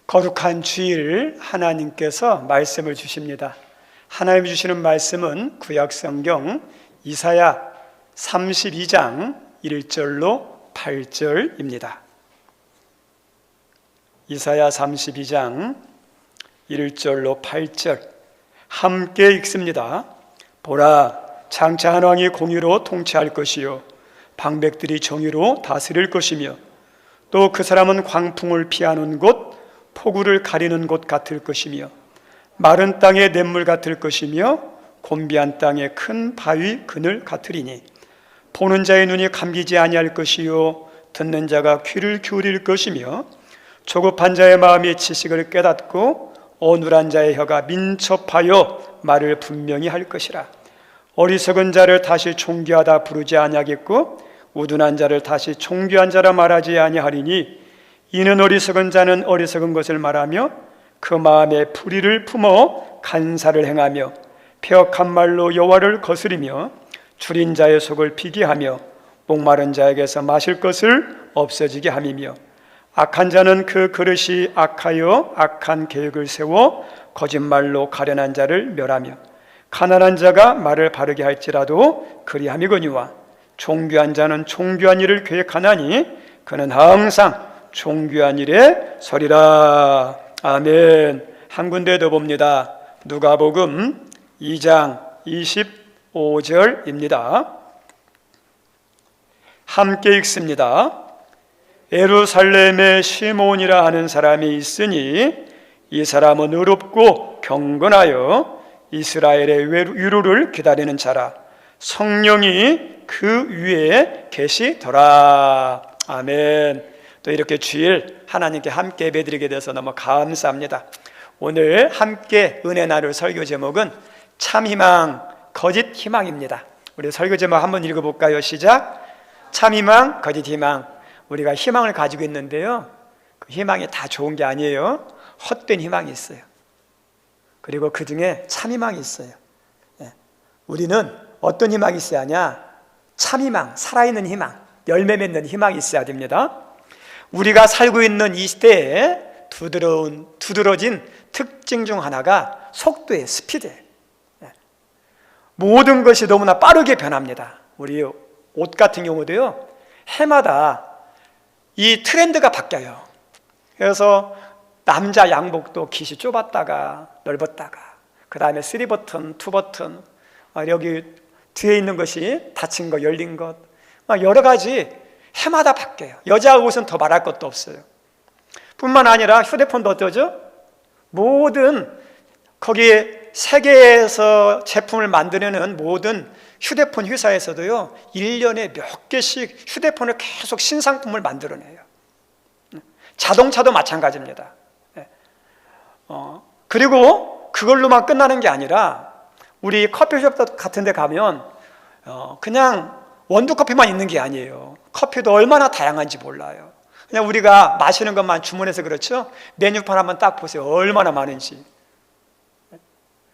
거룩한 주일 하나님께서 말씀을 주십니다. 하나님 주시는 말씀은 구약성경 이사야 32장 1절로 8절입니다. 이사야 32장 1절로 8절 함께 읽습니다. 보라, 장차한 왕이 공의로 통치할 것이요 방백들이 정의로 다스릴 것이며 또 그 사람은 광풍을 피하는 곳, 폭우를 가리는 곳 같을 것이며 마른 땅의 냇물 같을 것이며 곤비한 땅의 큰 바위 그늘 같으리니 보는 자의 눈이 감기지 아니할 것이요 듣는 자가 귀를 기울일 것이며 조급한 자의 마음이 지식을 깨닫고 어눌한 자의 혀가 민첩하여 말을 분명히 할 것이라. 어리석은 자를 다시 존귀하다 부르지 아니하겠고 우둔한 자를 다시 존귀한 자라 말하지 아니하리니 이는 어리석은 자는 어리석은 것을 말하며 그 마음에 불의를 품어 간사를 행하며 폐역한 말로 여호와를 거스리며 줄인 자의 속을 비게 하며 목마른 자에게서 마실 것을 없어지게 함이며 악한 자는 그 그릇이 악하여 악한 계획을 세워 거짓말로 가련한 자를 멸하며 가난한 자가 말을 바르게 할지라도 그리함이거니와 존귀한 자는 존귀한 일을 계획하나니 그는 항상 존귀한 일에 서리라. 아멘. 한 군데 더 봅니다. 누가복음 2장 25절입니다. 함께 읽습니다. 예루살렘에 시몬이라 하는 사람이 있으니 이 사람은 의롭고 경건하여 이스라엘의 위로를 기다리는 자라. 성령이 그 위에 계시더라. 아멘. 또 이렇게 주일 하나님께 함께 예배드리게 돼서 너무 감사합니다. 오늘 함께 은혜 나눌 설교 제목은 참희망, 거짓 희망입니다. 우리 설교 제목 한번 읽어볼까요? 시작. 참희망, 거짓 희망. 우리가 희망을 가지고 있는데요, 그 희망이 다 좋은 게 아니에요. 헛된 희망이 있어요. 그리고 그 중에 참희망이 있어요. 우리는 어떤 희망이 있어야 하냐? 참희망, 살아있는 희망, 열매 맺는 희망이 있어야 됩니다. 우리가 살고 있는 이 시대에 두드러진 특징 중 하나가 속도의 스피드예요. 모든 것이 너무나 빠르게 변합니다. 우리 옷 같은 경우도요, 해마다 이 트렌드가 바뀌어요. 그래서 남자 양복도 깃이 좁았다가 넓었다가, 그 다음에 3버튼, 2버튼, 여기 뒤에 있는 것이 닫힌 것, 열린 것, 여러 가지 해마다 바뀌어요. 여자 옷은 더 말할 것도 없어요. 뿐만 아니라 휴대폰도 어떠죠? 모든 거기에 세계에서 제품을 만드는 모든 휴대폰 회사에서도요, 1년에 몇 개씩 휴대폰을 계속 신상품을 만들어내요. 자동차도 마찬가지입니다. 그리고 그걸로만 끝나는 게 아니라 우리 커피숍 같은 데 가면 그냥 원두커피만 있는 게 아니에요. 커피도 얼마나 다양한지 몰라요. 그냥 우리가 마시는 것만 주문해서 그렇죠? 메뉴판 한번 딱 보세요. 얼마나 많은지.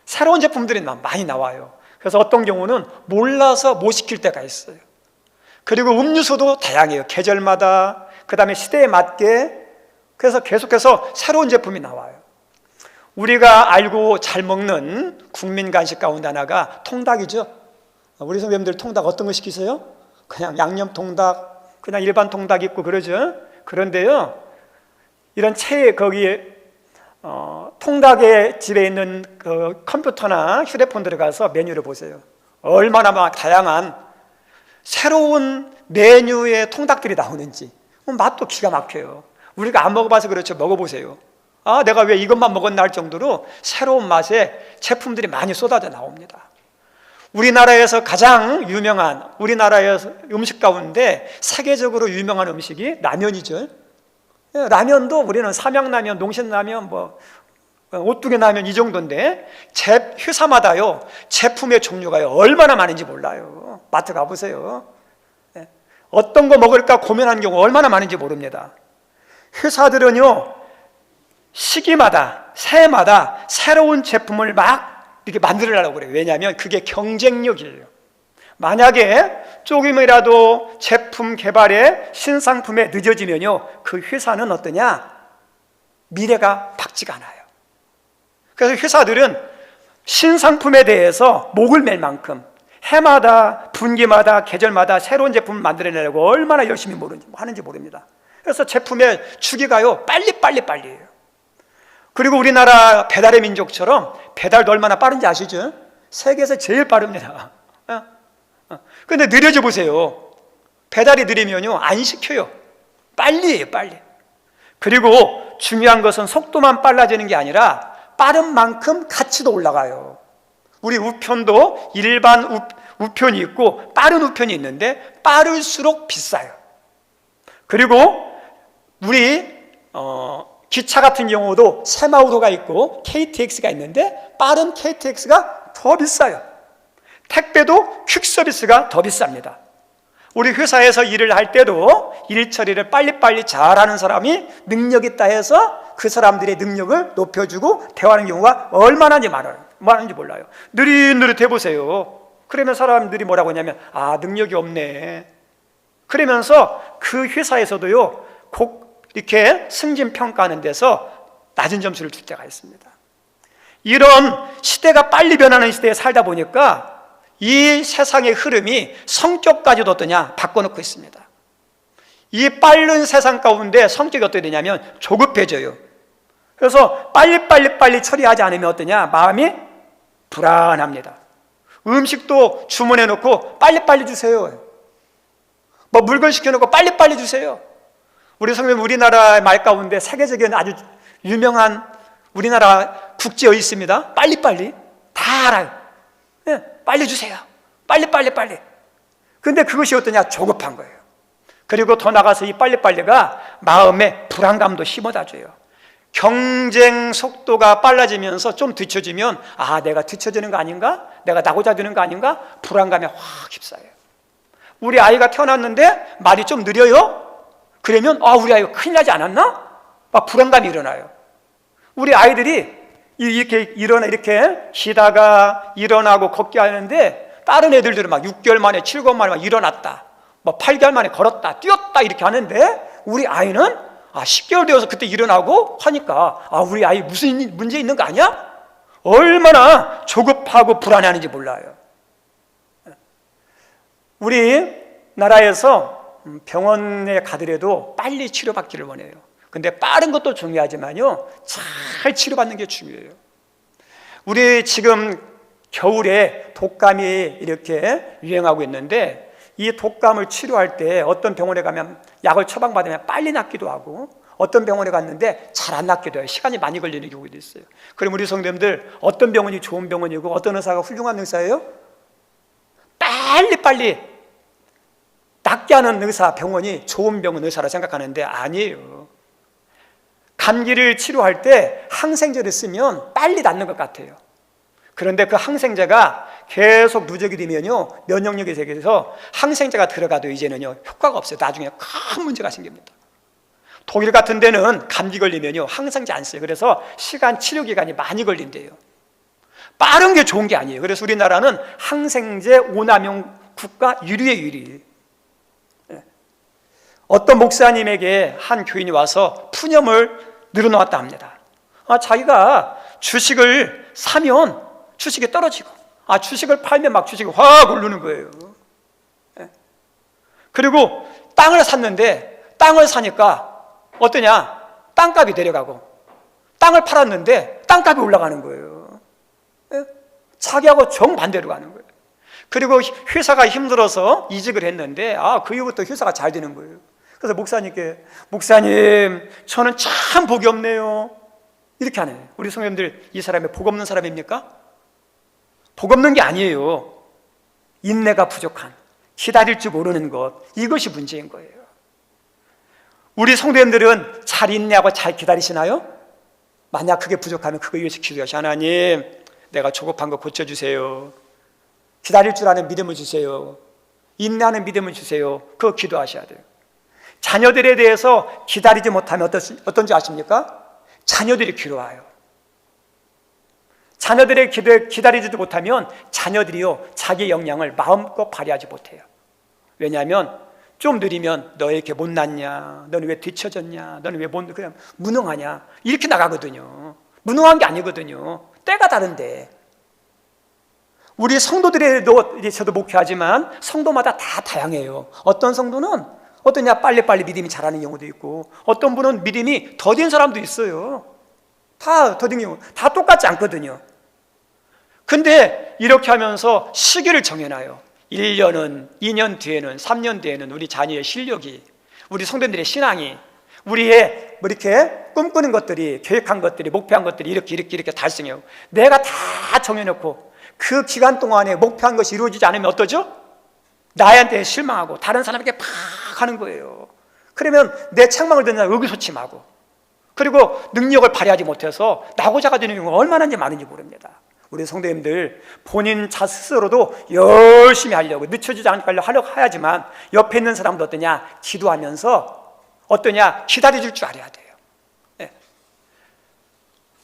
새로운 제품들이 많이 나와요. 그래서 어떤 경우는 몰라서 못 시킬 때가 있어요. 그리고 음료수도 다양해요. 계절마다, 그 다음에 시대에 맞게. 그래서 계속해서 새로운 제품이 나와요. 우리가 알고 잘 먹는 국민 간식 가운데 하나가 통닭이죠. 우리 선생님들 통닭 어떤 거 시키세요? 그냥 양념 통닭, 그냥 일반 통닭 있고 그러죠. 그런데요, 이런 거기에 통닭의 집에 있는 그 컴퓨터나 휴대폰 들어가서 메뉴를 보세요. 얼마나 막 다양한 새로운 메뉴의 통닭들이 나오는지. 맛도 기가 막혀요. 우리가 안 먹어봐서 그렇죠. 먹어보세요. 아, 내가 왜 이것만 먹었나 할 정도로 새로운 맛의 제품들이 많이 쏟아져 나옵니다. 우리나라에서 가장 유명한 우리나라의 음식 가운데 세계적으로 유명한 음식이 라면이죠. 라면도 우리는 삼양라면, 농신라면, 오뚜기라면 이 정도인데 회사마다요, 제품의 종류가요 얼마나 많은지 몰라요. 마트 가보세요. 어떤 거 먹을까 고민하는 경우 얼마나 많은지 모릅니다. 회사들은요, 시기마다, 새해마다 새로운 제품을 막 이렇게 만들으려고 그래요. 왜냐하면 그게 경쟁력이에요. 만약에 조금이라도 제품 개발에 신상품에 늦어지면요, 그 회사는 어떠냐? 미래가 밝지가 않아요. 그래서 회사들은 신상품에 대해서 목을 맬 만큼 해마다 분기마다 계절마다 새로운 제품을 만들어내려고 얼마나 열심히 하는지 모릅니다. 그래서 제품의 주기가요 빨리예요. 그리고 우리나라 배달의 민족처럼 배달도 얼마나 빠른지 아시죠? 세계에서 제일 빠릅니다. 근데 느려져 보세요. 배달이 느리면요 안 시켜요. 빨리예요. 그리고 중요한 것은 속도만 빨라지는 게 아니라 빠른 만큼 가치도 올라가요. 우리 우편도 일반 우편이 있고 빠른 우편이 있는데 빠를수록 비싸요. 그리고 우리 기차 같은 경우도 새마을호가 있고 KTX가 있는데 빠른 KTX가 더 비싸요. 택배도 퀵서비스가 더 비쌉니다. 우리 회사에서 일을 할 때도 일 처리를 빨리빨리 잘하는 사람이 능력 있다 해서 그 사람들의 능력을 높여주고 대화하는 경우가 얼마나 많은지 몰라요. 느릿느릿 해보세요. 그러면 사람들이 뭐라고 하냐면 능력이 없네. 그러면서 그 회사에서도요 이렇게 승진 평가하는 데서 낮은 점수를 줄 때가 있습니다. 이런 시대가 빨리 변하는 시대에 살다 보니까 이 세상의 흐름이 성격까지도 어떠냐 바꿔놓고 있습니다. 이 빠른 세상 가운데 성격이 어떻게 되냐면 조급해져요. 그래서 빨리 처리하지 않으면 어떠냐 마음이 불안합니다. 음식도 주문해 놓고 빨리 주세요. 뭐 물건 시켜놓고 빨리 주세요. 우리 성도님, 우리나라 말 가운데 세계적인 아주 유명한 우리나라 국제어이 있습니다. 빨리 다 알아요. 네, 빨리 주세요. 빨리. 근데 그것이 어떠냐? 조급한 거예요. 그리고 더 나가서 이 빨리가 마음에 불안감도 심어다 줘요. 경쟁 속도가 빨라지면서 좀 뒤처지면 내가 뒤처지는 거 아닌가? 내가 나고자 드는 거 아닌가? 불안감에 확 휩싸여요. 우리 아이가 태어났는데 말이 좀 느려요? 그러면 우리 아이가 큰일 나지 않았나? 막 불안감이 일어나요. 우리 아이들이 이렇게 쉬다가 일어나고 걷게 하는데 다른 애들은 막 6개월 만에 7개월 만에 막 일어났다, 뭐 8개월 만에 걸었다, 뛰었다 이렇게 하는데 우리 아이는 10개월 되어서 그때 일어나고 하니까 우리 아이 무슨 문제 있는 거 아니야? 얼마나 조급하고 불안해하는지 몰라요. 우리 나라에서 병원에 가더라도 빨리 치료받기를 원해요. 근데 빠른 것도 중요하지만요 잘 치료받는 게 중요해요. 우리 지금 겨울에 독감이 이렇게 유행하고 있는데 이 독감을 치료할 때 어떤 병원에 가면 약을 처방받으면 빨리 낫기도 하고 어떤 병원에 갔는데 잘 안 낫기도 해요. 시간이 많이 걸리는 경우도 있어요. 그럼 우리 성도님들 어떤 병원이 좋은 병원이고 어떤 의사가 훌륭한 의사예요? 빨리 낫게 하는 의사, 병원이 좋은 병원 의사라 생각하는데 아니에요. 감기를 치료할 때 항생제를 쓰면 빨리 낫는 것 같아요. 그런데 그 항생제가 계속 누적이 되면요 면역력이 생겨서 항생제가 들어가도 이제는요 효과가 없어요. 나중에 큰 문제가 생깁니다. 독일 같은 데는 감기 걸리면요 항생제 안 써요. 그래서 치료 기간이 많이 걸린대요. 빠른 게 좋은 게 아니에요. 그래서 우리나라는 항생제 오남용 국가 1위에 1위. 어떤 목사님에게 한 교인이 와서 푸념을 늘어놓았다 합니다. 자기가 주식을 사면 주식이 떨어지고 주식을 팔면 막 주식이 확 오르는 거예요. 그리고 땅을 샀는데 땅을 사니까 어떠냐? 땅값이 내려가고 땅을 팔았는데 땅값이 올라가는 거예요. 자기하고 정반대로 가는 거예요. 그리고 회사가 힘들어서 이직을 했는데 그 이후부터 회사가 잘 되는 거예요. 그래서 목사님께 목사님 저는 참 복이 없네요 이렇게 하네요. 우리 성도님들 이 사람이 복 없는 사람입니까? 복 없는 게 아니에요. 인내가 부족한, 기다릴 줄 모르는 것, 이것이 문제인 거예요. 우리 성도님들은 잘 인내하고 잘 기다리시나요? 만약 그게 부족하면 그거 위해서 기도하시. 하나님 내가 조급한 거 고쳐주세요. 기다릴 줄 아는 믿음을 주세요. 인내하는 믿음을 주세요. 그거 기도하셔야 돼요. 자녀들에 대해서 기다리지 못하면 어떤지 아십니까? 자녀들이 괴로워요. 자녀들의 기다리지도 못하면 자녀들이요 자기 역량을 마음껏 발휘하지 못해요. 왜냐하면 좀 느리면 너 이렇게 못났냐? 너는 왜 뒤처졌냐? 너는 왜 그냥 무능하냐? 이렇게 나가거든요. 무능한 게 아니거든요. 때가 다른데. 우리 성도들에도 저도 목회하지만 성도마다 다 다양해요. 어떤 성도는 어떠냐 빨리빨리 믿음이 자라는 경우도 있고, 어떤 분은 믿음이 더딘 사람도 있어요. 다 더딘 경우 다 똑같지 않거든요. 근데 이렇게 하면서 시기를 정해놔요. 1년은, 2년 뒤에는, 3년 뒤에는 우리 자녀의 실력이, 우리 성도들의 신앙이, 우리의 뭐 이렇게 꿈꾸는 것들이, 계획한 것들이, 목표한 것들이 이렇게 달성해요. 내가 다 정해놓고 그 기간 동안에 목표한 것이 이루어지지 않으면 어떠죠? 나한테 실망하고 다른 사람에게 팍 하는 거예요. 그러면 내 책망을 듣는 사람 의기소침하고, 그리고 능력을 발휘하지 못해서 낙오자가 되는 경우가 얼마나 많은지 모릅니다. 우리 성도님들 본인 스스로도 열심히 하려고, 늦춰지지 않게 하려고 해야지만 옆에 있는 사람도 어떠냐? 기도하면서 어떠냐? 기다려줄 줄 알아야 돼요. 네.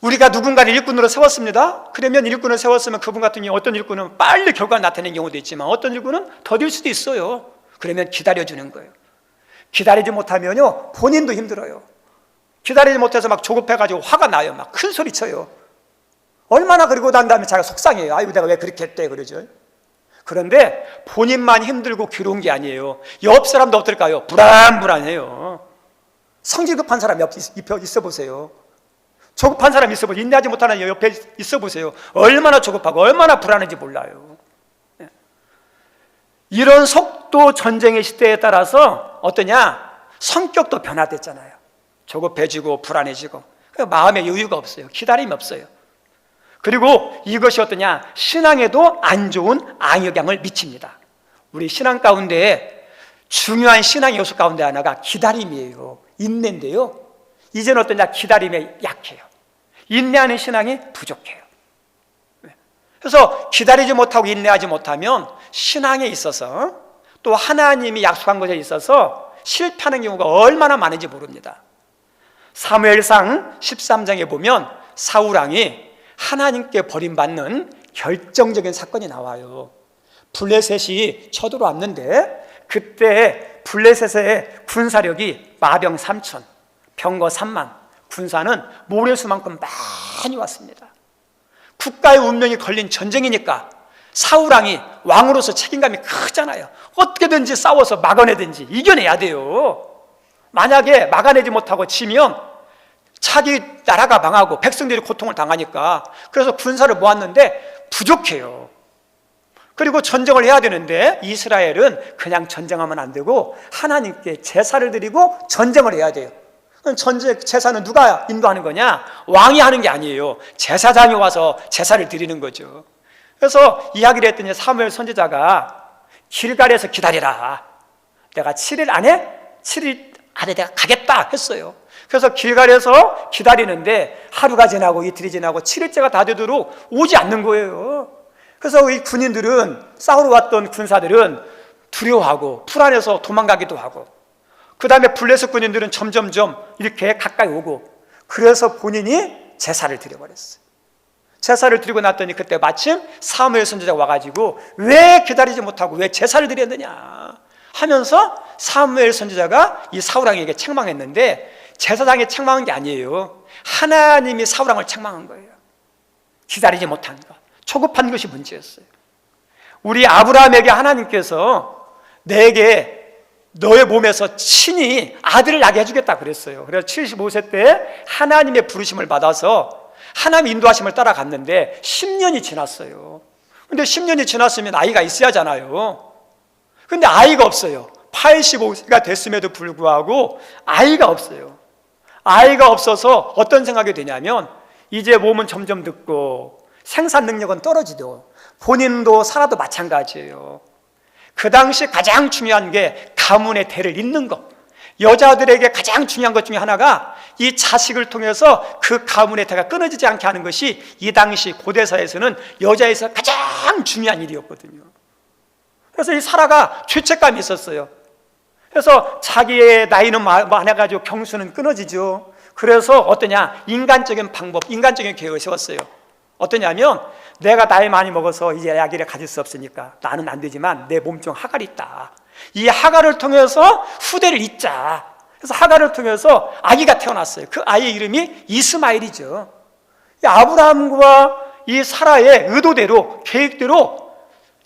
우리가 누군가를 일꾼으로 세웠습니다. 그러면 일꾼을 세웠으면 그분 같은 경우 어떤 일꾼은 빨리 결과가 나타내는 경우도 있지만 어떤 일꾼은 더딜 수도 있어요. 그러면 기다려주는 거예요. 기다리지 못하면요 본인도 힘들어요. 기다리지 못해서 막 조급해가지고 화가 나요. 막 큰 소리 쳐요. 얼마나 그러고 난 다음에 자기가 속상해요. 아이고 내가 왜 그렇게 했대 그러죠. 그런데 본인만 힘들고 괴로운 게 아니에요. 옆 사람도 어떨까요? 불안해요. 성질 급한 사람이 옆에 있어 보세요. 조급한 사람이 있어 보세요. 인내하지 못하는 옆에 있어 보세요. 얼마나 조급하고 얼마나 불안한지 몰라요. 이런 속도 전쟁의 시대에 따라서 어떠냐? 성격도 변화됐잖아요. 조급해지고 불안해지고 마음에 여유가 없어요. 기다림이 없어요. 그리고 이것이 어떠냐? 신앙에도 안 좋은 악영향을 미칩니다. 우리 신앙 가운데 중요한 신앙의 요소 가운데 하나가 기다림이에요. 인내인데요, 이제는 어떠냐? 기다림에 약해요. 인내하는 신앙이 부족해요. 그래서 기다리지 못하고 인내하지 못하면 신앙에 있어서, 또 하나님이 약속한 것에 있어서 실패하는 경우가 얼마나 많은지 모릅니다. 사무엘상 13장에 보면 사울왕이 하나님께 버림받는 결정적인 사건이 나와요. 블레셋이 쳐들어왔는데 그때 블레셋의 군사력이 마병 3천, 병거 3만, 군사는 모래수만큼 많이 왔습니다. 국가의 운명이 걸린 전쟁이니까 사울왕이 왕으로서 책임감이 크잖아요. 어떻게든지 싸워서 막아내든지 이겨내야 돼요. 만약에 막아내지 못하고 지면 자기 나라가 망하고 백성들이 고통을 당하니까, 그래서 군사를 모았는데 부족해요. 그리고 전쟁을 해야 되는데 이스라엘은 그냥 전쟁하면 안 되고 하나님께 제사를 드리고 전쟁을 해야 돼요. 전쟁 제사는 누가 인도하는 거냐? 왕이 하는 게 아니에요. 제사장이 와서 제사를 드리는 거죠. 그래서 이야기를 했더니 사무엘 선지자가 길갈에서 기다리라. 내가 7일 안에 내가 가겠다 했어요. 그래서 길갈에서 기다리는데 하루가 지나고 이틀이 지나고 7일째가 다 되도록 오지 않는 거예요. 그래서 이 군인들은, 싸우러 왔던 군사들은 두려워하고 불안해서 도망가기도 하고, 그 다음에 블레셋 군인들은 점점점 이렇게 가까이 오고, 그래서 본인이 제사를 드려버렸어요. 제사를 드리고 났더니 그때 마침 사무엘 선지자가 와가지고 왜 기다리지 못하고 왜 제사를 드렸느냐 하면서 사무엘 선지자가 이 사울왕에게 책망했는데, 제사장이 책망한 게 아니에요. 하나님이 사울왕을 책망한 거예요. 기다리지 못한 것, 초급한 것이 문제였어요. 우리 아브라함에게 하나님께서 내게 너의 몸에서 친히 아들을 낳게 해주겠다 그랬어요. 그래서 75세 때 하나님의 부르심을 받아서 하나님의 인도하심을 따라갔는데 10년이 지났어요. 근데 10년이 지났으면 아이가 있어야 하잖아요. 근데 아이가 없어요. 85세가 됐음에도 불구하고 아이가 없어요. 아이가 없어서 어떤 생각이 드냐면, 이제 몸은 점점 늙고 생산 능력은 떨어지도 본인도 살아도 마찬가지예요. 그 당시 가장 중요한 게 가문의 대를 잇는 것. 여자들에게 가장 중요한 것 중에 하나가 이 자식을 통해서 그 가문의 대가 끊어지지 않게 하는 것이 이 당시 고대사에서는 여자에서 가장 중요한 일이었거든요. 그래서 이 사라가 죄책감이 있었어요. 그래서 자기의 나이는 많아가지고 경수는 끊어지죠. 그래서 어떠냐? 인간적인 방법, 인간적인 계획을 세웠어요. 어떠냐면, 내가 나이 많이 먹어서 이제 아기를 가질 수 없으니까 나는 안 되지만 내 몸 중 하갈이 있다. 이 하갈을 통해서 후대를 잇자. 그래서 하갈을 통해서 아기가 태어났어요. 그 아이의 이름이 이스마엘이죠. 아브라함과 이 사라의 의도대로, 계획대로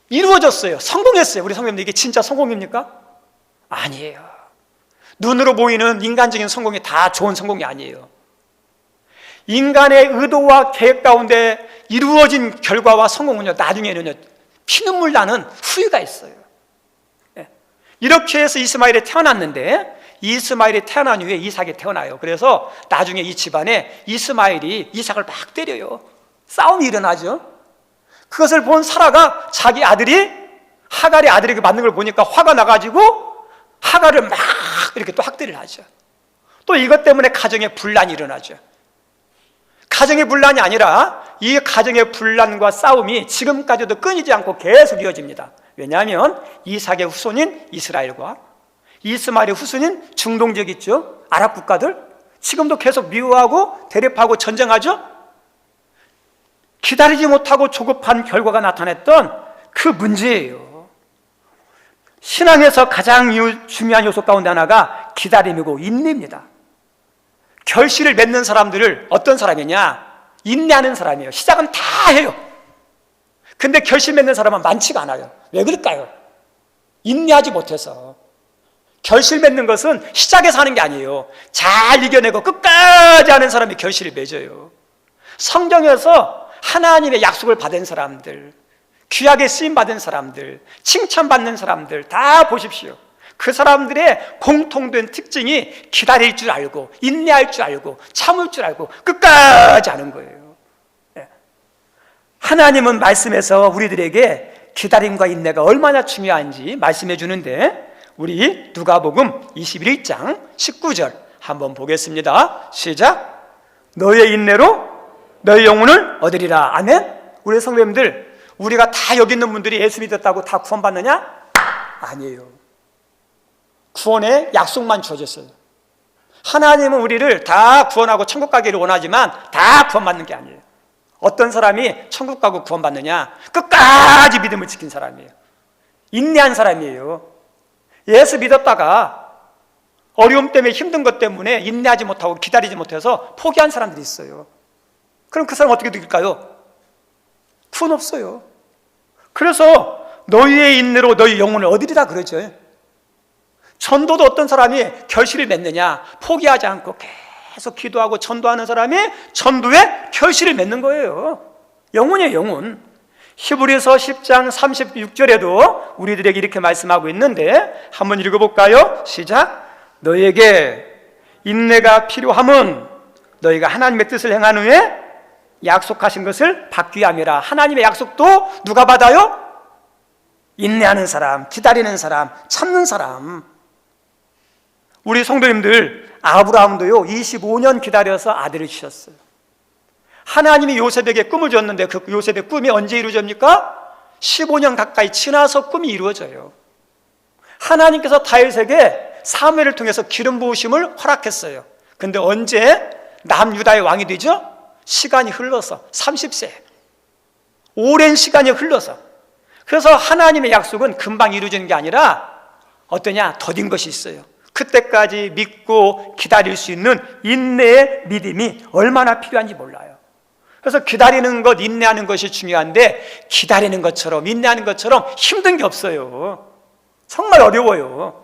이루어졌어요. 성공했어요. 우리 성도님들, 이게 진짜 성공입니까? 아니에요. 눈으로 보이는 인간적인 성공이 다 좋은 성공이 아니에요. 인간의 의도와 계획 가운데 이루어진 결과와 성공은요, 나중에는요, 피눈물 나는 후회가 있어요. 이렇게 해서 이스마엘이 태어났는데, 이스마엘이 태어난 후에 이삭이 태어나요. 그래서 나중에 이 집안에 이스마엘이 이삭을 막 때려요. 싸움이 일어나죠. 그것을 본 사라가 자기 아들이 하갈의 아들에게 맞는 걸 보니까 화가 나가지고 하갈을 막 이렇게 또 학대를 하죠. 또 이것 때문에 가정에 분란이 일어나죠. 가정의 분란이 아니라 이 가정의 분란과 싸움이 지금까지도 끊이지 않고 계속 이어집니다. 왜냐하면 이삭의 후손인 이스라엘과 이스마엘의 후손인 중동 지역 있죠. 아랍 국가들 지금도 계속 미워하고 대립하고 전쟁하죠. 기다리지 못하고 조급한 결과가 나타냈던 그 문제예요. 신앙에서 가장 중요한 요소 가운데 하나가 기다림이고 인내입니다. 결실을 맺는 사람들을 어떤 사람이냐? 인내하는 사람이에요. 시작은 다 해요. 근데 결실 맺는 사람은 많지가 않아요. 왜 그럴까요? 인내하지 못해서. 결실 맺는 것은 시작에서 하는 게 아니에요. 잘 이겨내고 끝까지 하는 사람이 결실을 맺어요. 성경에서 하나님의 약속을 받은 사람들, 귀하게 쓰임받은 사람들, 칭찬받는 사람들 다 보십시오. 그 사람들의 공통된 특징이 기다릴 줄 알고 인내할 줄 알고 참을 줄 알고 끝까지 하는 거예요. 하나님은 말씀에서 우리들에게 기다림과 인내가 얼마나 중요한지 말씀해 주는데, 우리 누가복음 21장 19절 한번 보겠습니다. 시작. 너의 인내로 너의 영혼을 얻으리라. 아멘. 우리 성도님들, 우리가 다 여기 있는 분들이 예수 믿었다고 다 구원받느냐? 아니에요. 구원의 약속만 주어졌어요. 하나님은 우리를 다 구원하고 천국 가기를 원하지만 다 구원받는 게 아니에요. 어떤 사람이 천국 가고 구원받느냐? 끝까지 믿음을 지킨 사람이에요. 인내한 사람이에요. 예수 믿었다가 어려움 때문에 힘든 것 때문에 인내하지 못하고 기다리지 못해서 포기한 사람들이 있어요. 그럼 그 사람 어떻게 될까요? 구원 없어요. 그래서 너희의 인내로 너희 영혼을 얻으리라 그러죠. 전도도 어떤 사람이 결실을 맺느냐? 포기하지 않고 계속 기도하고 전도하는 사람이 전도에 결실을 맺는 거예요. 영혼이에요, 영혼. 히브리서 10장 36절에도 우리들에게 이렇게 말씀하고 있는데 한번 읽어볼까요? 시작. 너에게 인내가 필요함은 너희가 하나님의 뜻을 행한 후에 약속하신 것을 받기 위함이라. 하나님의 약속도 누가 받아요? 인내하는 사람, 기다리는 사람, 참는 사람. 우리 성도님들, 아브라함도요 25년 기다려서 아들을 주셨어요. 하나님이 요셉에게 꿈을 줬는데 그 요셉의 꿈이 언제 이루어집니까? 15년 가까이 지나서 꿈이 이루어져요. 하나님께서 다윗에게 사무엘을 통해서 기름 부으심을 허락했어요. 근데 언제 남유다의 왕이 되죠? 시간이 흘러서 30세, 오랜 시간이 흘러서. 그래서 하나님의 약속은 금방 이루어지는 게 아니라 어떠냐? 더딘 것이 있어요. 그때까지 믿고 기다릴 수 있는 인내의 믿음이 얼마나 필요한지 몰라요. 그래서 기다리는 것, 인내하는 것이 중요한데 기다리는 것처럼 인내하는 것처럼 힘든 게 없어요. 정말 어려워요.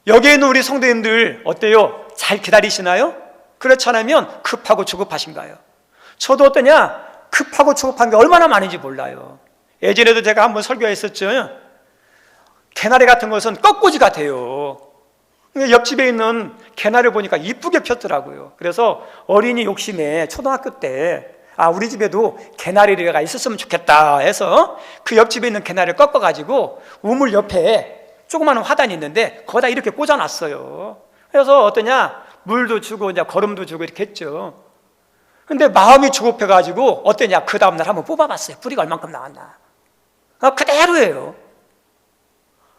여기에 있는 우리 성도님들 어때요? 잘 기다리시나요? 그렇지 않으면 급하고 조급하신가요? 저도 어떠냐? 급하고 조급한 게 얼마나 많은지 몰라요. 예전에도 제가 한번 설교했었죠. 개나리 같은 것은 꺾꽂이 같아요. 옆집에 있는 개나리를 보니까 이쁘게 폈더라고요. 그래서 어린이 욕심에 초등학교 때 우리 집에도 개나리가 있었으면 좋겠다 해서 그 옆집에 있는 개나리를 꺾어가지고 우물 옆에 조그마한 화단이 있는데 거기다 이렇게 꽂아놨어요. 그래서 어떠냐? 물도 주고 이제 거름도 주고 이렇게 했죠. 근데 마음이 조급해가지고 어떠냐? 그 다음날 한번 뽑아봤어요. 뿌리가 얼만큼 나왔나. 그대로예요.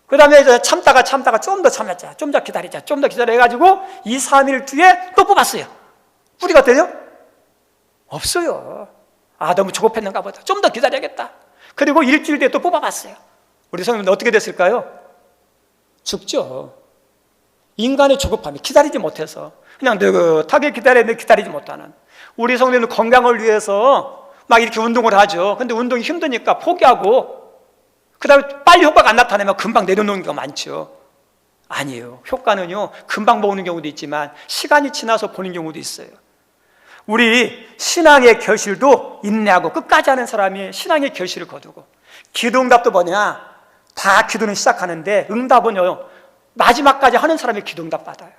그 다음에 참다가 좀 더 참았자, 좀 더 기다리자, 좀 더 기다려 해가지고 2, 3일 뒤에 또 뽑았어요. 뿌리가 어때요? 없어요. 너무 조급했는가 보다. 좀 더 기다려야겠다. 그리고 일주일 뒤에 또 뽑아봤어요. 우리 성도님들 어떻게 됐을까요? 죽죠. 인간의 조급함이 기다리지 못해서 그냥 느긋하게 기다리는데 기다리지 못하는 우리 성도님들 건강을 위해서 막 이렇게 운동을 하죠. 근데 운동이 힘드니까 포기하고 그 다음에 빨리 효과가 안 나타나면 금방 내려놓는 경우가 많죠. 아니에요. 효과는요 금방 보는 경우도 있지만 시간이 지나서 보는 경우도 있어요. 우리 신앙의 결실도 인내하고 끝까지 하는 사람이 신앙의 결실을 거두고, 기도응답도 뭐냐, 다 기도는 시작하는데 응답은요 마지막까지 하는 사람이 기도응답 받아요.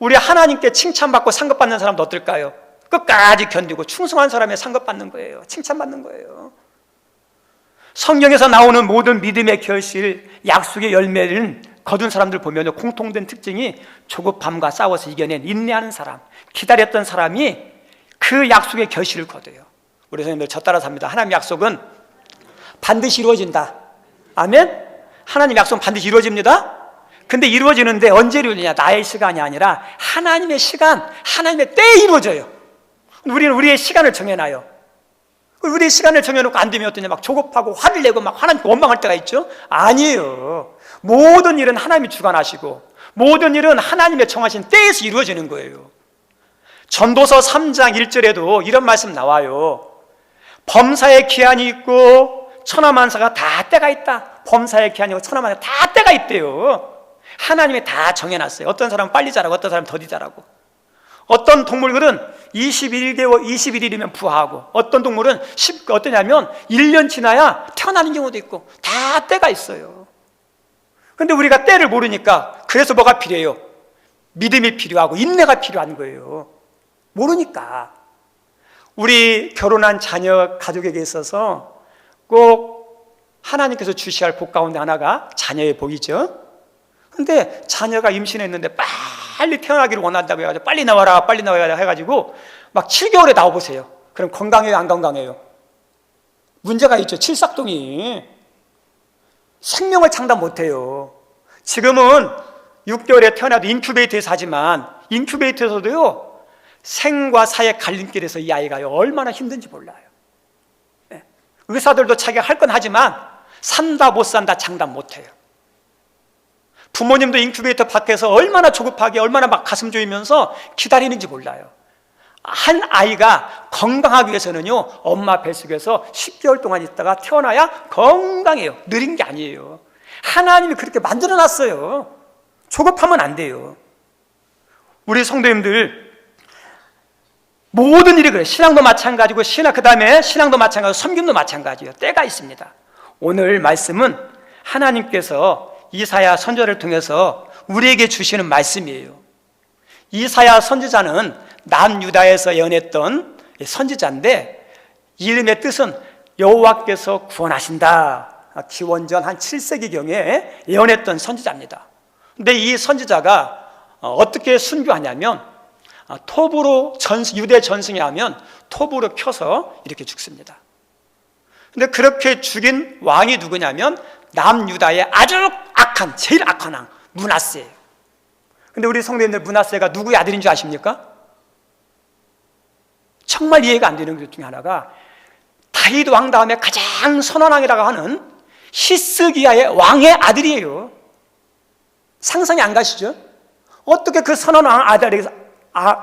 우리 하나님께 칭찬받고 상급받는 사람도 어떨까요? 끝까지 견디고 충성한 사람이 상급받는 거예요. 칭찬받는 거예요. 성경에서 나오는 모든 믿음의 결실, 약속의 열매를 거둔 사람들 보면 공통된 특징이 조급함과 싸워서 이겨낸 인내하는 사람, 기다렸던 사람이 그 약속의 결실을 거둬요. 우리 선생님들 저 따라서 합니다. 하나님 약속은 반드시 이루어진다. 아멘? 하나님 약속은 반드시 이루어집니다. 근데 이루어지는데 언제 이루어지냐? 나의 시간이 아니라 하나님의 시간, 하나님의 때에 이루어져요. 우리는 우리의 시간을 정해놔요. 우리의 시간을 정해놓고 안 되면 어떠냐? 막 조급하고 화를 내고 막 하나님께 원망할 때가 있죠? 아니에요. 모든 일은 하나님이 주관하시고 모든 일은 하나님의 정하신 때에서 이루어지는 거예요. 전도서 3장 1절에도 이런 말씀 나와요. 범사의 기한이 있고 천하만사가 다 때가 있다. 범사의 기한이 있고 천하만사가 다 때가 있대요. 하나님이 다 정해놨어요. 어떤 사람은 빨리 자라고 어떤 사람은 더디 자라고, 어떤 동물들은 21개월, 21일이면 부화하고, 어떤 동물은 어떠냐면 1년 지나야 태어나는 경우도 있고, 다 때가 있어요. 근데 우리가 때를 모르니까, 그래서 뭐가 필요해요? 믿음이 필요하고 인내가 필요한 거예요. 모르니까. 우리 결혼한 자녀 가족에게 있어서 꼭 하나님께서 주셔야 할 복 가운데 하나가 자녀의 복이죠. 근데 자녀가 임신했는데 빨리 태어나기를 원한다고 해가지고 빨리 나와라 빨리 나와야 해가지고 막 7개월에 나와보세요. 그럼 건강해요 안 건강해요? 문제가 있죠. 칠삭동이 생명을 장담 못해요. 지금은 6개월에 태어나도 인큐베이터에서 하지만 인큐베이터에서도요 생과 사의 갈림길에서 이 아이가요 얼마나 힘든지 몰라요. 의사들도 자기가 할 건 하지만 산다 못 산다 장담 못해요. 부모님도 인큐베이터 밖에서 얼마나 조급하게 얼마나 막 가슴 조이면서 기다리는지 몰라요. 한 아이가 건강하기 위해서는요 엄마 뱃속에서 10개월 동안 있다가 태어나야 건강해요. 느린 게 아니에요. 하나님이 그렇게 만들어놨어요. 조급하면 안 돼요. 우리 성도님들 모든 일이 그래요. 신앙도 마찬가지고 그 다음에 신앙도 마찬가지고 섬김도 마찬가지예요. 때가 있습니다. 오늘 말씀은 하나님께서 이사야 선지자를 통해서 우리에게 주시는 말씀이에요. 이사야 선지자는 남유다에서 예언했던 선지자인데 이름의 뜻은 여호와께서 구원하신다. 기원전 한 7세기경에 예언했던 선지자입니다. 근데 이 선지자가 어떻게 순교하냐면 톱으로 유대 전승에 하면 톱으로 켜서 이렇게 죽습니다. 근데 그렇게 죽인 왕이 누구냐면 남유다의 아주 악한, 제일 악한 왕 므낫세예요. 근데 우리 성도님들 므낫세가 누구의 아들인 줄 아십니까? 정말 이해가 안 되는 것 중에 하나가 다윗 왕 다음에 가장 선한 왕이라고 하는 히스기야의 왕의 아들이에요. 상상이 안 가시죠? 어떻게 그 선한 왕 아들에게서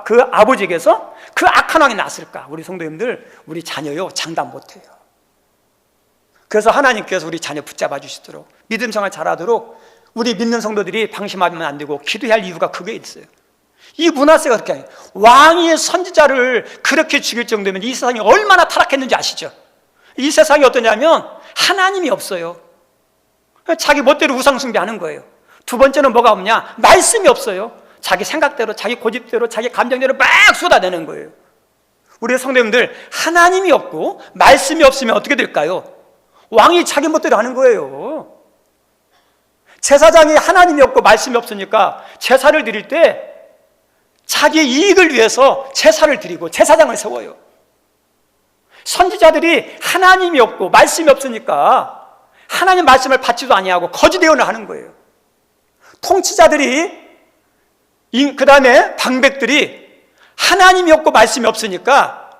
그 아버지에게서 그 악한 왕이 났을까? 우리 성도님들 우리 자녀요 장담 못해요. 그래서 하나님께서 우리 자녀 붙잡아 주시도록 믿음 생활 잘하도록 우리 믿는 성도들이 방심하면 안 되고 기도해야 할 이유가 그게 있어요. 이 므낫세가 그렇게 해요. 왕의 선지자를 그렇게 죽일 정도면 이 세상이 얼마나 타락했는지 아시죠? 이 세상이 어떠냐면 하나님이 없어요. 자기 멋대로 우상 숭배하는 거예요. 두 번째는 뭐가 없냐? 말씀이 없어요. 자기 생각대로 자기 고집대로 자기 감정대로 막 쏟아내는 거예요. 우리 성도님들 하나님이 없고 말씀이 없으면 어떻게 될까요? 왕이 자기 멋대로 하는 거예요. 제사장이 하나님이 없고 말씀이 없으니까 제사를 드릴 때 자기의 이익을 위해서 제사를 드리고 제사장을 세워요. 선지자들이 하나님이 없고 말씀이 없으니까 하나님 말씀을 받지도 아니하고 거짓 예언을 하는 거예요. 통치자들이 그 다음에 방백들이 하나님이 없고 말씀이 없으니까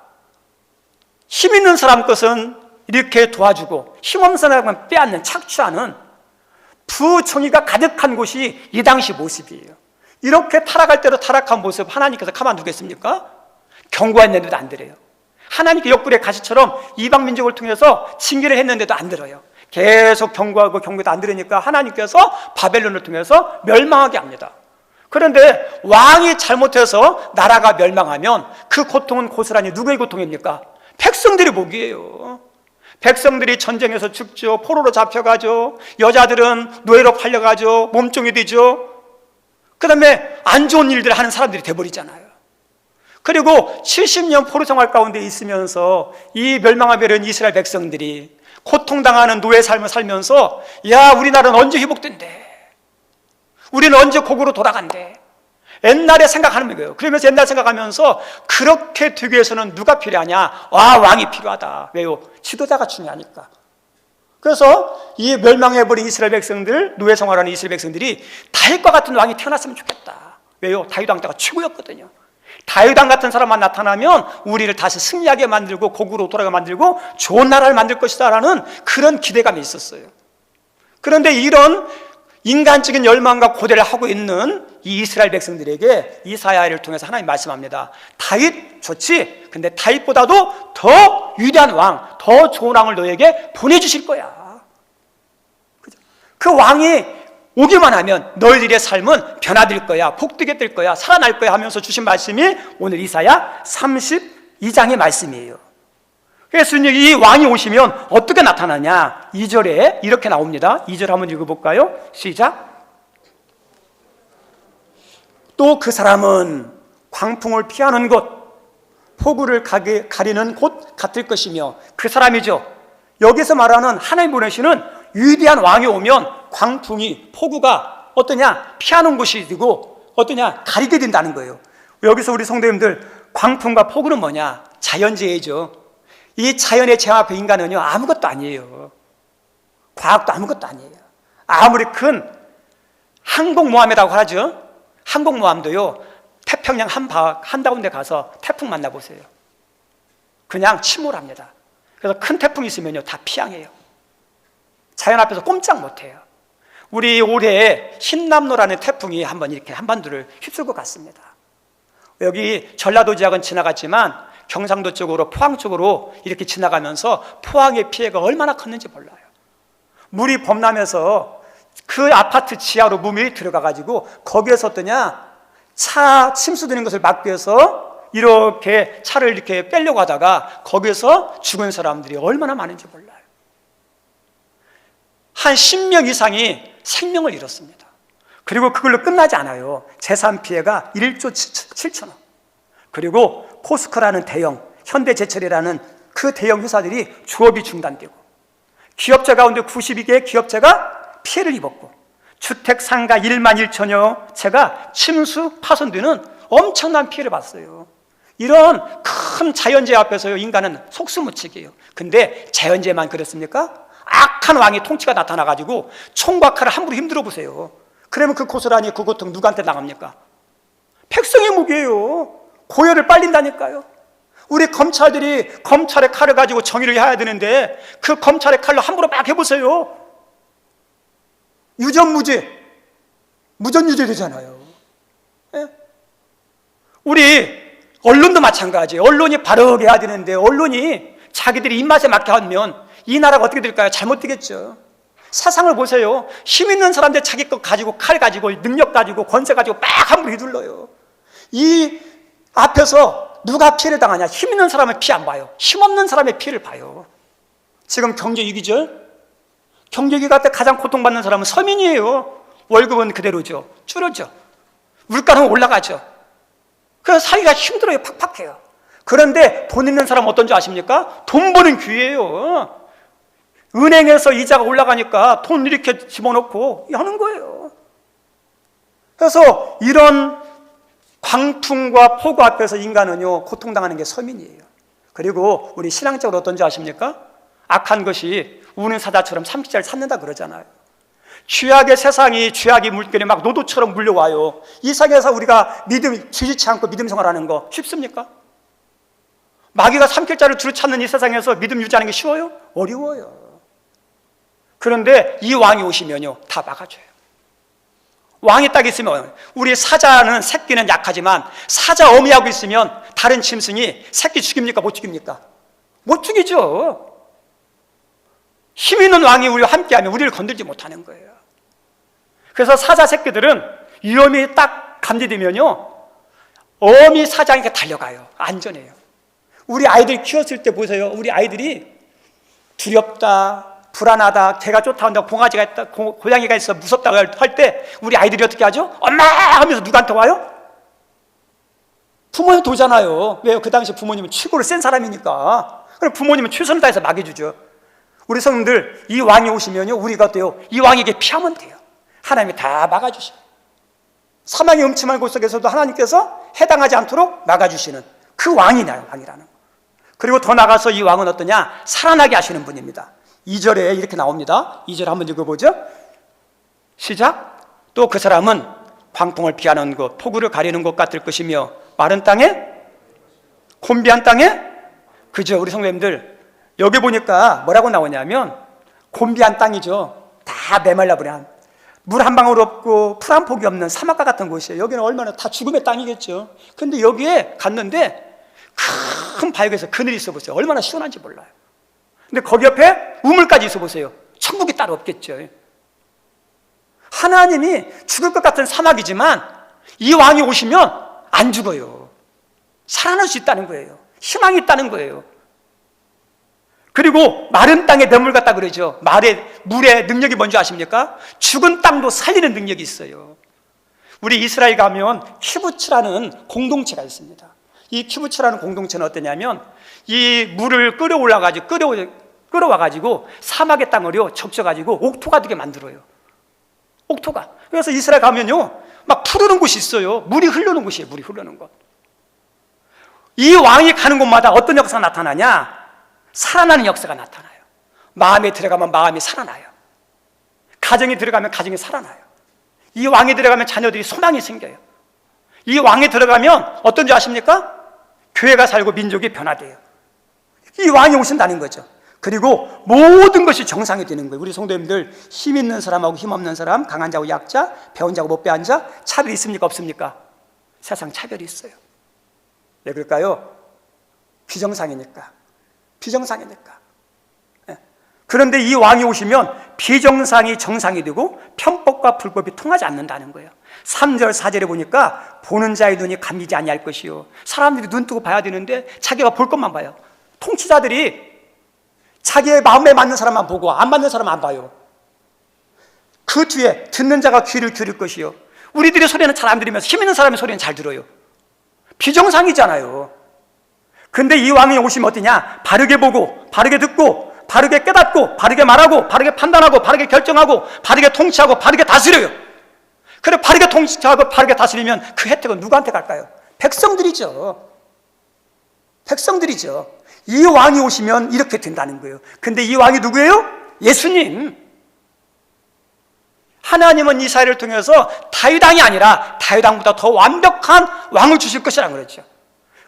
힘 있는 사람 것은 이렇게 도와주고 힘없는 사람을 빼앗는 착취하는 부총리가 가득한 곳이 이 당시 모습이에요. 이렇게 타락할 대로 타락한 모습 하나님께서 가만두겠습니까? 경고했는데도 안 들어요. 하나님께 옆구리에 가시처럼 이방 민족을 통해서 징계를 했는데도 안 들어요. 계속 경고하고 경고도 안 들으니까 하나님께서 바벨론을 통해서 멸망하게 합니다. 그런데 왕이 잘못해서 나라가 멸망하면 그 고통은 고스란히 누구의 고통입니까? 백성들의 복이에요. 백성들이 전쟁에서 죽죠. 포로로 잡혀가죠. 여자들은 노예로 팔려가죠. 몸종이 되죠. 그 다음에 안 좋은 일들을 하는 사람들이 돼버리잖아요. 그리고 70년 포로 생활 가운데 있으면서 이 멸망하게 이스라엘 백성들이 고통당하는 노예 삶을 살면서 야, 우리나라는 언제 회복된대? 우리는 언제 고국으로 돌아간대? 옛날에 생각하는 거예요. 그러면서 옛날 생각하면서 그렇게 되기 위해서는 누가 필요하냐? 왕이 필요하다. 왜요? 지도자가 중요하니까. 그래서 이 멸망해버린 이스라엘 백성들, 노예 생활하는 이스라엘 백성들이 다윗과 같은 왕이 태어났으면 좋겠다. 왜요? 다윗 왕 때가 최고였거든요. 다윗 왕 같은 사람만 나타나면 우리를 다시 승리하게 만들고 고국으로 돌아가게 만들고 좋은 나라를 만들 것이다 라는 그런 기대감이 있었어요. 그런데 이런 인간적인 열망과 고대를 하고 있는 이 이스라엘 백성들에게 이사야를 통해서 하나님 말씀합니다. 다윗 좋지? 근데 다윗보다도 더 위대한 왕, 더 좋은 왕을 너에게 보내주실 거야. 그 왕이 오기만 하면 너희들의 삶은 변화될 거야, 복되게 될 거야, 살아날 거야 하면서 주신 말씀이 오늘 이사야 32장의 말씀이에요. 그래서 이 왕이 오시면 어떻게 나타나냐? 2절에 이렇게 나옵니다. 2절 한번 읽어볼까요? 시작. 또 그 사람은 광풍을 피하는 곳, 폭우를 가리는 곳 같을 것이며, 그 사람이죠. 여기서 말하는 하나님 보내시는 위대한 왕이 오면 광풍이, 폭우가 어떠냐? 피하는 곳이 되고 어떠냐? 가리게 된다는 거예요. 여기서 우리 성도님들, 광풍과 폭우는 뭐냐? 자연재해죠. 이 자연의 재앙 앞에 인간은요, 아무것도 아니에요. 과학도 아무것도 아니에요. 아무리 큰 항공모함이라고 하죠. 항공모함도요, 태평양 한가운데 가서 태풍 만나보세요. 그냥 침몰합니다. 그래서 큰 태풍이 있으면요, 다 피항해요. 자연 앞에서 꼼짝 못해요. 우리 올해 흰남노라는 태풍이 한번 이렇게 한반도를 휩쓸고 갔습니다. 여기 전라도 지역은 지나갔지만 경상도 쪽으로, 포항 쪽으로 이렇게 지나가면서 포항의 피해가 얼마나 컸는지 몰라요. 물이 범람해서 그 아파트 지하로 물이 들어가가지고 거기에서 어떠냐? 차 침수되는 것을 막기 위해서 이렇게 차를 이렇게 빼려고 하다가 거기에서 죽은 사람들이 얼마나 많은지 몰라요. 한 10명 이상이 생명을 잃었습니다. 그리고 그걸로 끝나지 않아요. 재산 피해가 1조 7천억. 그리고 포스코라는 대형, 현대제철이라는 그 대형 회사들이 주업이 중단되고, 기업체 가운데 92개의 기업체가 피해를 입었고, 주택 상가 1만 1천여 채가 침수 파손되는 엄청난 피해를 봤어요. 이런 큰 자연재해 앞에서요, 인간은 속수무책이에요. 근데 자연재해만 그렇습니까? 악한 왕의 통치가 나타나가지고 총과 칼을 함부로 힘들어 보세요. 그러면 그 고스란히 그 고통 누구한테 나갑니까? 백성의 목이에요. 고열을 빨린다니까요. 우리 검찰들이 검찰의 칼을 가지고 정의를 해야 되는데 그 검찰의 칼로 함부로 막 해보세요. 유전무죄, 무전유죄 되잖아요. 예? 우리 언론도 마찬가지예요. 언론이 바르게 해야 되는데 언론이 자기들이 입맛에 맞게 하면 이 나라가 어떻게 될까요? 잘못되겠죠. 세상을 보세요. 힘 있는 사람들 자기 것 가지고, 칼 가지고, 능력 가지고, 권세 가지고 막 함부로 휘둘러요. 이 앞에서 누가 피해를 당하냐? 힘 있는 사람은 피해 안 봐요. 힘 없는 사람의 피해를 봐요. 지금 경제 위기죠? 경제 위기가 때 가장 고통받는 사람은 서민이에요. 월급은 그대로죠. 줄어죠. 물가는 올라가죠. 그래서 살기가 힘들어요. 팍팍해요. 그런데 돈 있는 사람 어떤 줄 아십니까? 돈 버는 귀예요. 은행에서 이자가 올라가니까 돈 이렇게 집어넣고 하는 거예요. 그래서 이런 광풍과 폭우 앞에서 인간은요, 고통당하는 게 서민이에요. 그리고 우리 신앙적으로 어떤지 아십니까? 악한 것이 우는 사자처럼 삼키자를 찾는다 그러잖아요. 죄악의 세상이, 죄악의 물결이 막 노도처럼 물려와요. 이 세상에서 우리가 믿음, 지지치 않고 믿음 생활하는 거 쉽습니까? 마귀가 삼킬 자를 두루 찾는 이 세상에서 믿음 유지하는 게 쉬워요? 어려워요. 그런데 이 왕이 오시면요, 다 막아줘요. 왕이 딱 있으면, 우리 사자는 새끼는 약하지만 사자 어미하고 있으면 다른 짐승이 새끼 죽입니까? 못 죽입니까? 못 죽이죠. 힘 있는 왕이 우리와 함께하면 우리를 건들지 못하는 거예요. 그래서 사자 새끼들은 위험이 딱 감지되면요, 어미 사자에게 달려가요. 안전해요. 우리 아이들 키웠을 때 보세요. 우리 아이들이 두렵다, 불안하다, 개가 쫓아온다, 공아지가 있다, 고양이가 있어 무섭다고 할 때 우리 아이들이 어떻게 하죠? 엄마! 하면서 누구한테 와요? 부모님 도잖아요. 왜요? 그 당시 부모님은 최고로 센 사람이니까. 그럼 부모님은 최선을 다해서 막여주죠. 우리 성도들, 이 왕이 오시면요, 우리가 어때요? 이 왕에게 피하면 돼요. 하나님이 다 막아주셔요. 사망의 음침한 곳 속에서도 하나님께서 해당하지 않도록 막아주시는 그 왕이라는 거. 그리고 더 나가서 이 왕은 어떠냐? 살아나게 하시는 분입니다. 2절에 이렇게 나옵니다. 2절 한번 읽어보죠. 시작. 또 그 사람은 광풍을 피하는 것, 폭우를 가리는 것 같을 것이며 마른 땅에, 곤비한 땅에, 그죠? 우리 성도님들, 여기 보니까 뭐라고 나오냐면 곤비한 땅이죠. 다 메말라 버려. 물 한 방울 없고 풀 한 폭이 없는 사막과 같은 곳이에요. 여기는 얼마나 다 죽음의 땅이겠죠. 근데 여기에 갔는데 큰 바위에서 그늘이 있어 보세요. 얼마나 시원한지 몰라요. 근데 거기 옆에 우물까지 있어 보세요. 천국이 따로 없겠죠. 하나님이 죽을 것 같은 사막이지만 이 왕이 오시면 안 죽어요. 살아날 수 있다는 거예요. 희망이 있다는 거예요. 그리고 마른 땅에 매물 같다 그러죠. 물의 능력이 뭔지 아십니까? 죽은 땅도 살리는 능력이 있어요. 우리 이스라엘 가면 키부츠라는 공동체가 있습니다. 이 키부츠라는 공동체는 어떠냐면 이 물을 끌어와가지고 사막의 땅을요 적셔가지고 옥토가 되게 만들어요. 옥토가. 그래서 이스라엘 가면요 막 푸르는 곳이 있어요. 물이 흐르는 곳이에요. 물이 흐르는 곳. 이 왕이 가는 곳마다 어떤 역사가 나타나냐? 살아나는 역사가 나타나요. 마음에 들어가면 마음이 살아나요. 가정에 들어가면 가정이 살아나요. 이 왕에 들어가면 자녀들이 소망이 생겨요. 이 왕에 들어가면 어떤 줄 아십니까? 교회가 살고 민족이 변화돼요. 이 왕이 오신다는 거죠. 그리고 모든 것이 정상이 되는 거예요. 우리 성도님들, 힘 있는 사람하고 힘 없는 사람, 강한 자하고 약자, 배운 자하고 못 배운 자, 차별이 있습니까? 없습니까? 세상 차별이 있어요. 왜 그럴까요? 비정상이니까. 그런데 이 왕이 오시면 비정상이 정상이 되고 편법과 불법이 통하지 않는다는 거예요. 3절 4절에 보니까 보는 자의 눈이 감기지 아니할 것이요. 사람들이 눈 뜨고 봐야 되는데 자기가 볼 것만 봐요. 통치자들이 자기의 마음에 맞는 사람만 보고 안 맞는 사람 안 봐요. 그 뒤에 듣는 자가 귀를 기울일 것이요. 우리들의 소리는 잘 안 들으면서 힘 있는 사람의 소리는 잘 들어요. 비정상이잖아요. 근데 이 왕이 오시면 어떠냐? 바르게 보고 바르게 듣고 바르게 깨닫고 바르게 말하고 바르게 판단하고 바르게 결정하고 바르게 통치하고 바르게 다스려요. 그래 바르게 통치하고 바르게 다스리면 그 혜택은 누구한테 갈까요? 백성들이죠. 이 왕이 오시면 이렇게 된다는 거예요. 근데 이 왕이 누구예요? 예수님. 하나님은 이 사회를 통해서 다윗 왕이 아니라 다윗 왕보다 더 완벽한 왕을 주실 것이라고 그랬죠.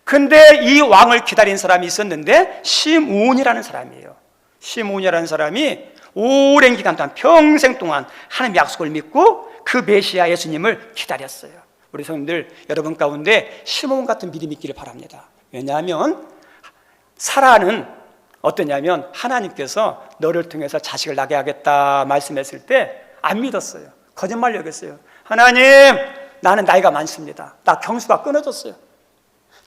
근데 이 왕을 기다린 사람이 있었는데 시므온이라는 사람이에요. 시므온이라는 사람이 오랜 기간 동안 평생 동안 하나님의 약속을 믿고 그 메시아 예수님을 기다렸어요. 우리 성도들, 여러분 가운데 시므온 같은 믿음이 있기를 바랍니다. 왜냐하면 사라는 어떠냐면 하나님께서 너를 통해서 자식을 낳게 하겠다 말씀했을 때 안 믿었어요. 거짓말 여겼어요. 하나님, 나는 나이가 많습니다. 나 경수가 끊어졌어요.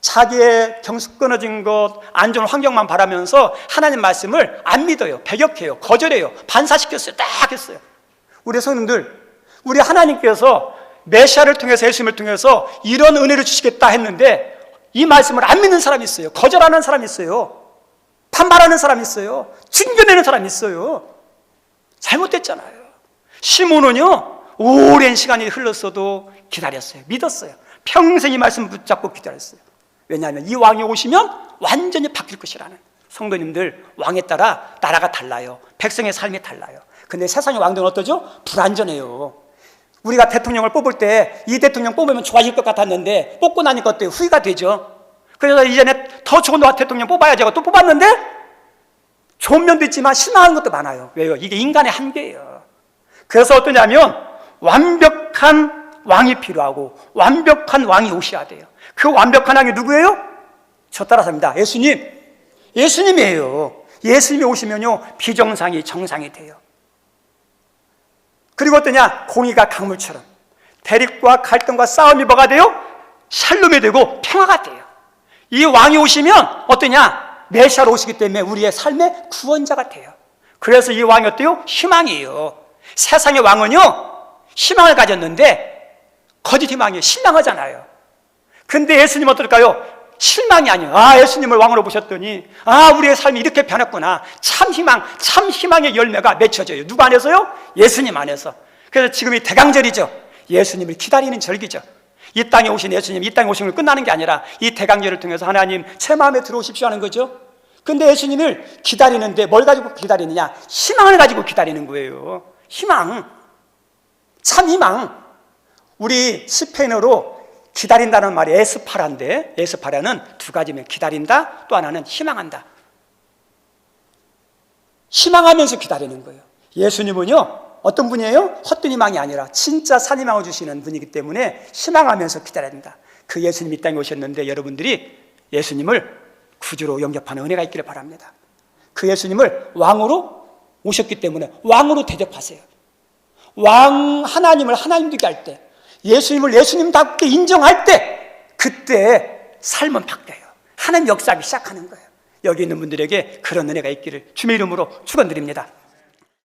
자기의 경수 끊어진 것, 안 좋은 환경만 바라면서 하나님 말씀을 안 믿어요. 배격해요. 거절해요. 반사시켰어요. 딱 했어요. 우리 성도들, 우리 하나님께서 메시아를 통해서 예수님을 통해서 이런 은혜를 주시겠다 했는데 이 말씀을 안 믿는 사람이 있어요. 거절하는 사람이 있어요. 반발하는 사람이 있어요. 징겨내는 사람이 있어요. 잘못됐잖아요. 시므온은요 오랜 시간이 흘렀어도 기다렸어요. 믿었어요. 평생 이 말씀 붙잡고 기다렸어요. 왜냐하면 이 왕이 오시면 완전히 바뀔 것이라는. 성도님들, 왕에 따라 나라가 달라요. 백성의 삶이 달라요. 근데 세상의 왕들은 어떠죠? 불안전해요. 우리가 대통령을 뽑을 때 이 대통령 뽑으면 좋아질 것 같았는데 뽑고 나니까 어때요? 후회가 되죠. 그래서 이전에 더 좋은 대통령 뽑아야지 하고 또 뽑았는데 좋은 면도 있지만 실망하는 것도 많아요. 왜요? 이게 인간의 한계예요. 그래서 어떠냐면 완벽한 왕이 필요하고 완벽한 왕이 오셔야 돼요. 그 완벽한 왕이 누구예요? 저 따라서 합니다. 예수님. 예수님이에요. 예수님이 오시면요 비정상이 정상이 돼요. 그리고 어떠냐? 공의가 강물처럼 대립과 갈등과 싸움이 뭐가 돼요? 샬롬이 되고 평화가 돼요. 이 왕이 오시면 어떠냐? 메시아로 오시기 때문에 우리의 삶의 구원자가 돼요. 그래서 이 왕이 어때요? 희망이에요. 세상의 왕은요 희망을 가졌는데 거짓 희망이에요. 실망하잖아요. 근데 예수님 어떨까요? 실망이 아니에요. 아, 예수님을 왕으로 보셨더니 우리의 삶이 이렇게 변했구나. 참 희망의 열매가 맺혀져요. 누구 안에서요? 예수님 안에서. 그래서 지금이 대강절이죠. 예수님을 기다리는 절기죠. 이 땅에 오신 예수님, 이 땅에 오신 걸 끝나는 게 아니라 이 대강절을 통해서 하나님 제 마음에 들어오십시오 하는 거죠. 근데 예수님을 기다리는데 뭘 가지고 기다리느냐? 희망을 가지고 기다리는 거예요. 희망, 참 희망. 우리 스페인어로 기다린다는 말이 에스파라인데, 에스파라는 두 가지면 기다린다, 또 하나는 희망한다. 희망하면서 기다리는 거예요. 예수님은요 어떤 분이에요? 헛된 희망이 아니라 진짜 산 희망을 주시는 분이기 때문에 희망하면서 기다려야 된다. 그 예수님이 이 땅에 오셨는데 여러분들이 예수님을 구주로 영접하는 은혜가 있기를 바랍니다. 그 예수님을 왕으로 오셨기 때문에 왕으로 대접하세요. 왕 하나님을 하나님 되게 할 때, 예수님을 예수님답게 인정할 때, 그때 삶은 바뀌어요. 하나님 역사하기 시작하는 거예요. 여기 있는 분들에게 그런 은혜가 있기를 주님의 이름으로 축원드립니다.